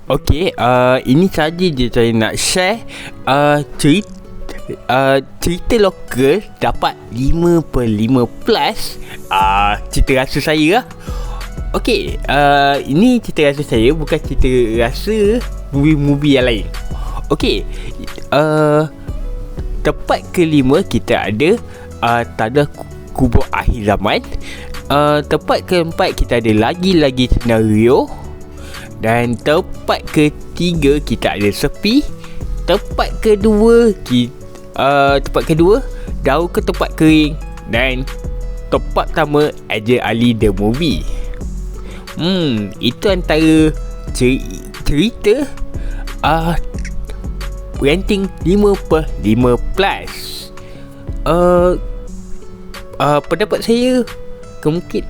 Okey, ini saja je saya nak share cerita lokal dapat 5/5 plus cerita rasa saya lah. Okey, ini cerita rasa saya, bukan cerita rasa movie-movie yang lain. Okey, tempat kelima kita ada Tanda Kubur Akhir Zaman. Tempat keempat kita ada Lagi-Lagi Senario. Dan tempat ketiga kita ada Sepi. Tempat kedua Daun ke Tempat Kering. Dan tempat pertama Eja Ali The Movie. Itu antara cerita ranting 5/5 plus. Pendapat saya mungkin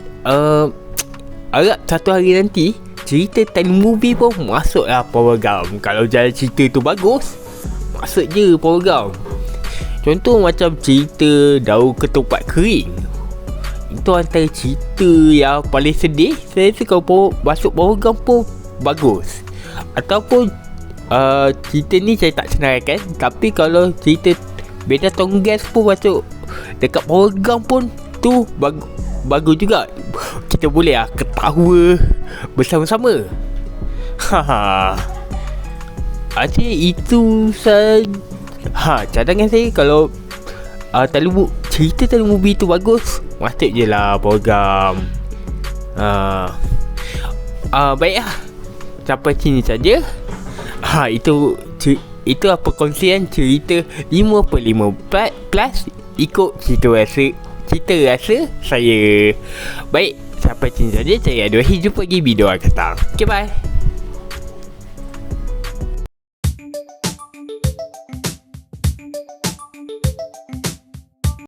harap satu hari nanti cerita time movie pun masuk lah Power Gum. Kalau jalan cerita tu bagus, masuk je Power Gum. Contoh macam cerita Daun ke Tempat Kering, itu antara cerita yang paling sedih. Saya rasa kalau masuk Power Gum pun bagus. Ataupun cerita ni saya tak senaraikan, tapi kalau cerita Beda Tonggas pun masuk dekat Power Gum pun tu bagus juga. Kita boleh ketawa bersama-sama. Artinya itu cadangan saya. Kalau cerita tali movie tu bagus, masuk je lah Power Gum. Baiklah, sampai sini saja. Itu apa perkongsian cerita 5/5 plus ikut cerita rasa saya. Baik, sampai sini saja. Saya Adwahi, jumpa lagi video akan datang. Okay, bye.